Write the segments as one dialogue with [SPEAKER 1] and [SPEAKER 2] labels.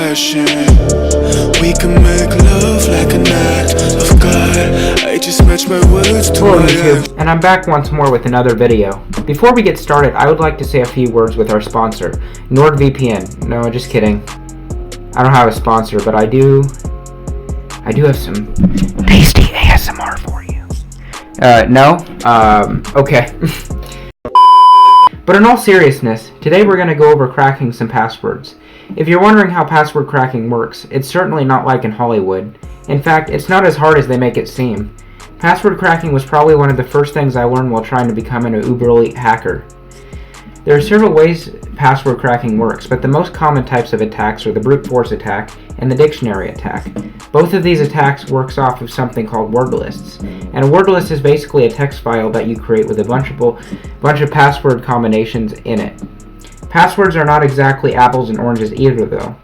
[SPEAKER 1] passion. We can make love like an act of God. I just match my words to
[SPEAKER 2] Hello
[SPEAKER 1] my
[SPEAKER 2] YouTube, and I'm back once more with another video. Before we get started, I would like to say a few words with our sponsor, NordVPN. No, just kidding. I don't have a sponsor, but I do have some tasty ASMR for you. Okay. But in all seriousness, today we're going to go over cracking some passwords. If you're wondering how password cracking works, it's certainly not like in Hollywood. In fact, it's not as hard as they make it seem. Password cracking was probably one of the first things I learned while trying to become an uber elite hacker. There are several ways password cracking works, but the most common types of attacks are the brute force attack and the dictionary attack. Both of these attacks works off of something called word lists. And a word list is basically a text file that you create with a bunch of password combinations in it. Passwords are not exactly apples and oranges either though.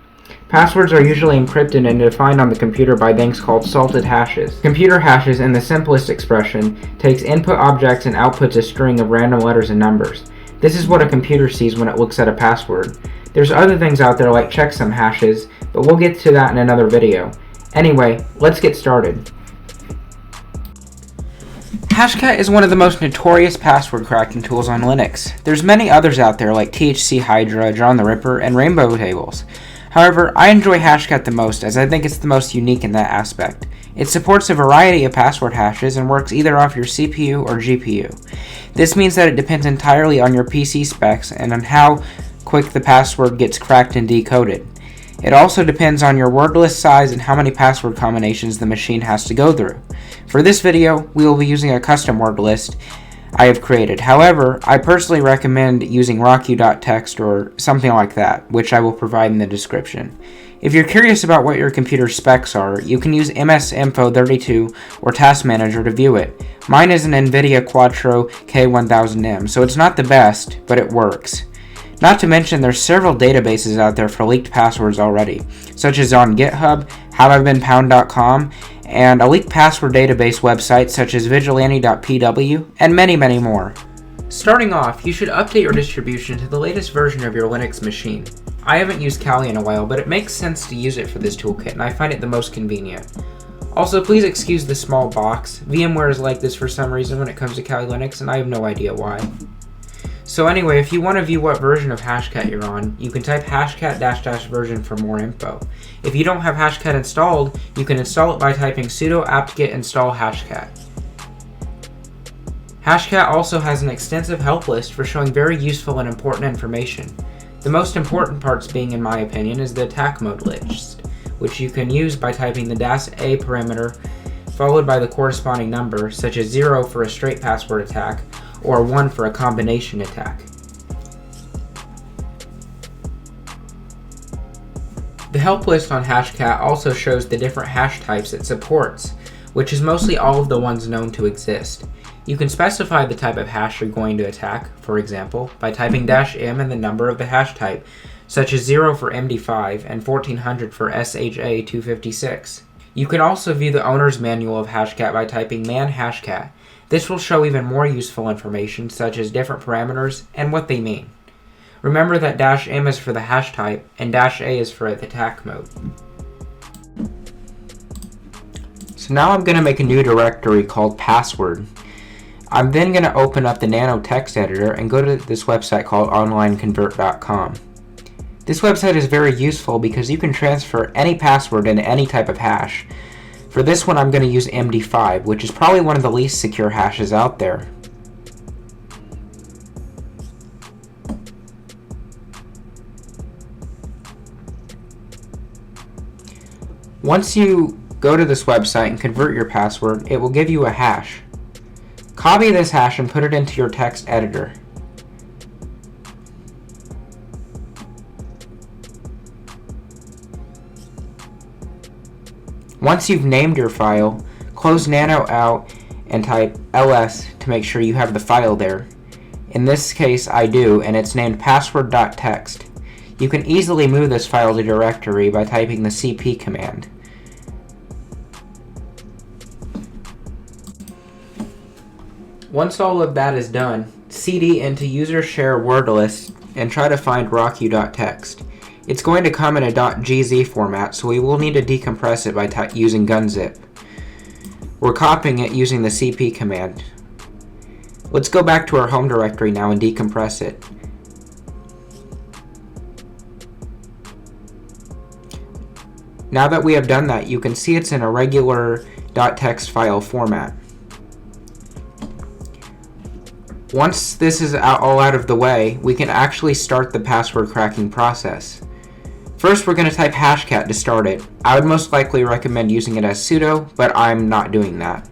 [SPEAKER 2] Passwords are usually encrypted and defined on the computer by things called salted hashes. Computer hashes, in the simplest expression, takes input objects and outputs a string of random letters and numbers. This is what a computer sees when it looks at a password. There's other things out there like checksum hashes, but we'll get to that in another video. Anyway, let's get started. Hashcat is one of the most notorious password cracking tools on Linux. There's many others out there like THC Hydra, John the Ripper, and Rainbow Tables. However, I enjoy Hashcat the most as I think it's the most unique in that aspect. It supports a variety of password hashes and works either off your CPU or GPU. This means that it depends entirely on your PC specs and on how quick the password gets cracked and decoded. It also depends on your word list size and how many password combinations the machine has to go through. For this video, we will be using a custom word list I have created. However, I personally recommend using rockyu.txt or something like that, which I will provide in the description. If you're curious about what your computer's specs are, you can use MSInfo32 or Task Manager to view it. Mine is an NVIDIA Quattro K1000M, so it's not the best, but it works. Not to mention there's several databases out there for leaked passwords already, such as on GitHub, HaveIBeenPwned.com, and a leaked password database website such as vigilante.pw, and many, many more. Starting off, you should update your distribution to the latest version of your Linux machine. I haven't used Kali in a while, but it makes sense to use it for this toolkit, and I find it the most convenient. Also, please excuse the small box. VMware is like this for some reason when it comes to Kali Linux, and I have no idea why. So anyway, if you want to view what version of Hashcat you're on, you can type hashcat --version for more info. If you don't have Hashcat installed, you can install it by typing sudo apt-get install hashcat. Hashcat also has an extensive help list for showing very useful and important information. The most important parts being, in my opinion, is the attack mode list, which you can use by typing the -a parameter followed by the corresponding number, such as 0 for a straight password attack, or 1 for a combination attack. The help list on Hashcat also shows the different hash types it supports, which is mostly all of the ones known to exist. You can specify the type of hash you're going to attack, for example, by typing -m and the number of the hash type, such as 0 for MD5 and 1400 for SHA-256. You can also view the owner's manual of Hashcat by typing man hashcat. This will show even more useful information, such as different parameters and what they mean. Remember that -m is for the hash type and -a is for the attack mode. So now I'm going to make a new directory called password. I'm then going to open up the Nano text editor and go to this website called onlineconvert.com. This website is very useful because you can transfer any password into any type of hash. For this one, I'm going to use MD5, which is probably one of the least secure hashes out there. Once you go to this website and convert your password, it will give you a hash. Copy this hash and put it into your text editor. Once you've named your file, close Nano out and type ls to make sure you have the file there. In this case, I do, and it's named password.txt. You can easily move this file to directory by typing the cp command. Once all of that is done, cd into user share word list and try to find rockyu.txt. It's going to come in a .gz format, so we will need to decompress it by using gunzip. We're copying it using the cp command. Let's go back to our home directory now and decompress it. Now that we have done that, you can see it's in a regular .text file format. Once this is all out of the way, we can actually start the password cracking process. First, we're going to type hashcat to start it. I would most likely recommend using it as sudo, but I'm not doing that.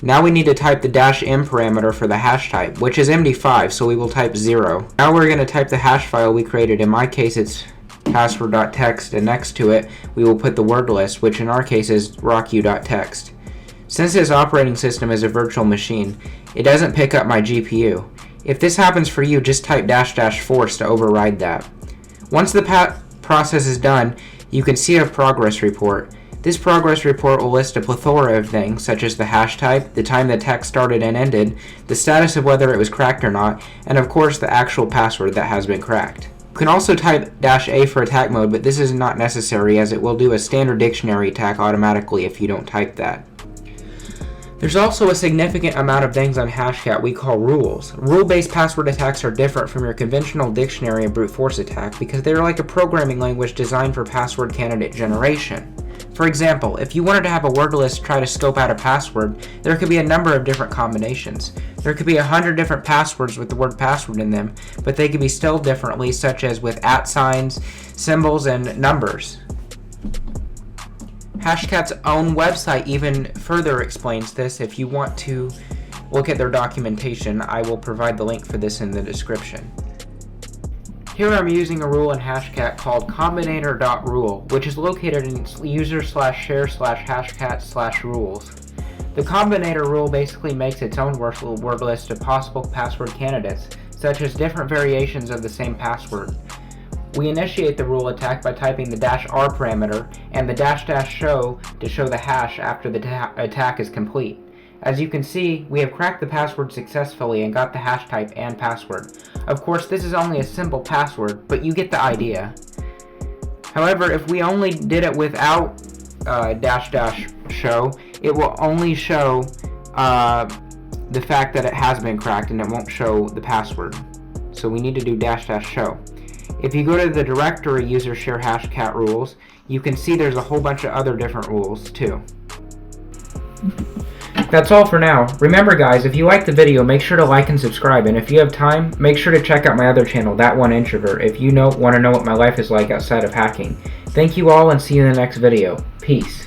[SPEAKER 2] Now we need to type the -m parameter for the hash type, which is MD5, so we will type 0. Now we're going to type the hash file we created. In my case, it's password.txt, and next to it, we will put the word list, which in our case is rocku.txt. Since this operating system is a virtual machine, it doesn't pick up my GPU. If this happens for you, just type --force to override that. Once the process is done, you can see a progress report. This progress report will list a plethora of things, such as the hash type, the time the text started and ended, the status of whether it was cracked or not, and of course the actual password that has been cracked. You can also type -a for attack mode, but this is not necessary as it will do a standard dictionary attack automatically if you don't type that. There's also a significant amount of things on Hashcat we call rules. Rule-based password attacks are different from your conventional dictionary and brute force attack because they're like a programming language designed for password candidate generation. For example, if you wanted to have a word list try to scope out a password, there could be a number of different combinations. There could be 100 different passwords with the word password in them, but they could be spelled differently, such as with @signs, symbols, and numbers. Hashcat's own website even further explains this. If you want to look at their documentation, I will provide the link for this in the description. Here I'm using a rule in Hashcat called combinator.rule, which is located in user/share/hashcat/rules. The combinator rule basically makes its own word list of possible password candidates, such as different variations of the same password. We initiate the rule attack by typing the -r parameter and the --show to show the hash after the attack is complete. As you can see, we have cracked the password successfully and got the hash type and password. Of course, this is only a simple password, but you get the idea. However, if we only did it without --show, it will only show the fact that it has been cracked and it won't show the password. So we need to do --show. If you go to the directory user share hashcat rules, you can see there's a whole bunch of other different rules too. That's all for now. Remember guys, if you liked the video, make sure to like and subscribe, and if you have time, make sure to check out my other channel, That One Introvert, if you want to know what my life is like outside of hacking. Thank you all and see you in the next video. Peace.